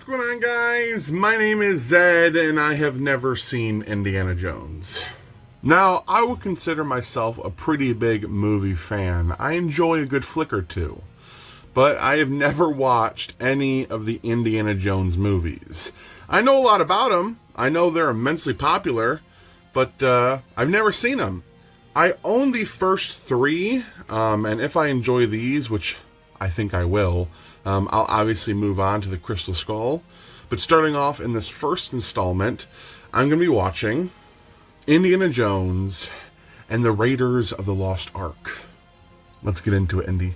What's going on, guys? My name is Zed, and I have never seen Indiana Jones. Now, I would consider myself a pretty big movie fan. I enjoy a good flick or two. But I have never watched any of the Indiana Jones movies. I know a lot about them. I know they're immensely popular, but I've never seen them. I own the first three, and if I enjoy these, which I think I will, I'll obviously move on to the Crystal Skull. But starting off in this first installment, I'm going to be watching Indiana Jones and the Raiders of the Lost Ark. Let's get into it, Indy.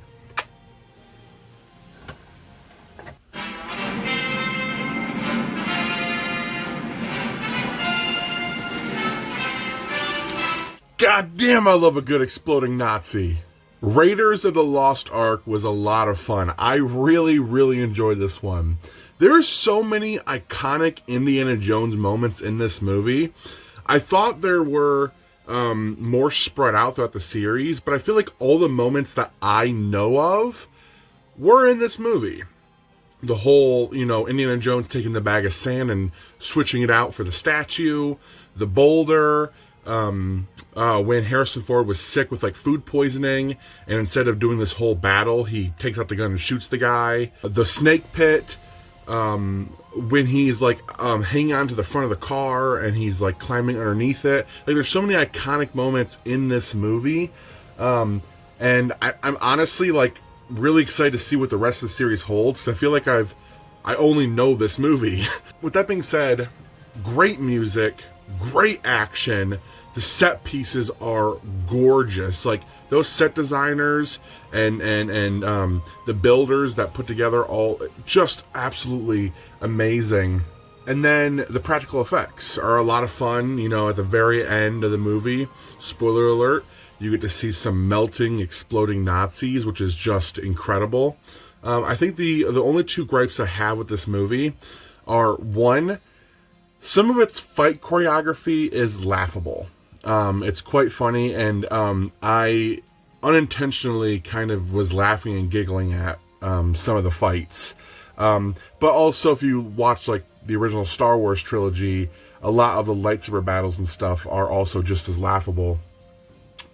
God damn, I love a good exploding Nazi. Raiders of the Lost Ark was a lot of fun. I really enjoyed this one. There's so many iconic Indiana Jones moments in this movie. I thought there were more spread out throughout the series, but I feel like all the moments that I know of were in this movie. The whole, Indiana Jones taking the bag of sand and switching it out for the statue, the boulder, when Harrison Ford was sick with food poisoning, and instead of doing this whole battle, he takes out the gun and shoots the guy. The snake pit, when he's hanging on to the front of the car and he's climbing underneath it. There's so many iconic moments in this movie, and I'm honestly really excited to see what the rest of the series holds, because I feel like I only know this movie. With that being said, great music, great action. The set pieces are gorgeous. Those set designers and the builders that put together all just absolutely amazing. And then the practical effects are a lot of fun. At the very end of the movie, spoiler alert, you get to see some melting, exploding Nazis, which is just incredible. I think the only two gripes I have with this movie are, one, some of its fight choreography is laughable. It's quite funny, and I unintentionally kind of was laughing and giggling at some of the fights. But also, if you watch the original Star Wars trilogy, a lot of the lightsaber battles and stuff are also just as laughable.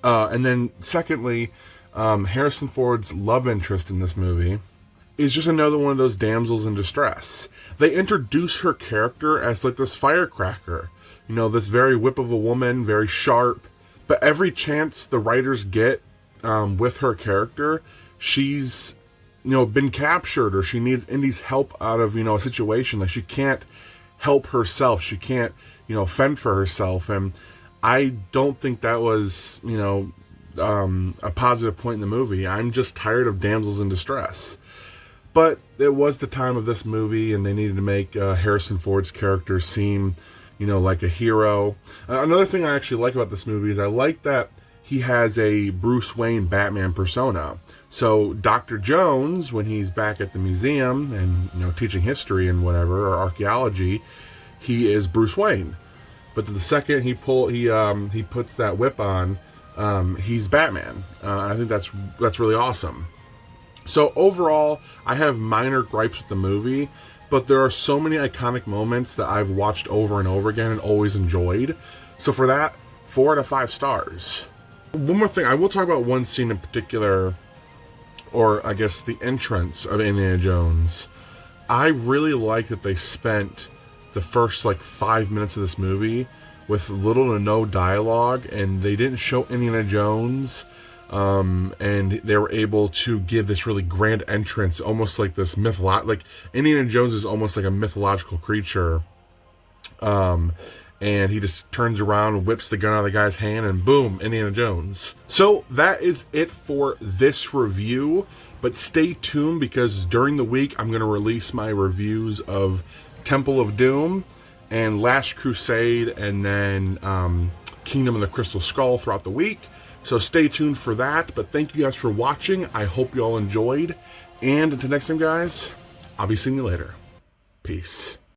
And then secondly, Harrison Ford's love interest in this movie is just another one of those damsels in distress. They introduce her character as this firecracker. This very whip of a woman, very sharp. But every chance the writers get with her character, she's, been captured, or she needs Indy's help out of, a situation. She can't help herself. She can't, fend for herself. And I don't think that was, a positive point in the movie. I'm just tired of damsels in distress. But it was the time of this movie, and they needed to make Harrison Ford's character seem, like a hero. Another thing I actually like about this movie is I like that he has a Bruce Wayne Batman persona. So Dr. Jones, when he's back at the museum and, teaching history and whatever, or archaeology, he is Bruce Wayne. But the second he puts that whip on, he's Batman. I think that's really awesome. So overall, I have minor gripes with the movie, but there are so many iconic moments that I've watched over and over again and always enjoyed. So for that, 4 out of 5 stars. One more thing, I will talk about one scene in particular, or I guess the entrance of Indiana Jones. I really like that they spent the first 5 minutes of this movie with little to no dialogue, and they didn't show Indiana Jones. And they were able to give this really grand entrance, almost like this Indiana Jones is almost like a mythological creature. And he just turns around, whips the gun out of the guy's hand, and boom, Indiana Jones. So that is it for this review, but stay tuned, because during the week I'm going to release my reviews of Temple of Doom and Last Crusade, and then Kingdom of the Crystal Skull throughout the week. So stay tuned for that, but thank you guys for watching. I hope you all enjoyed, and until next time, guys, I'll be seeing you later. Peace.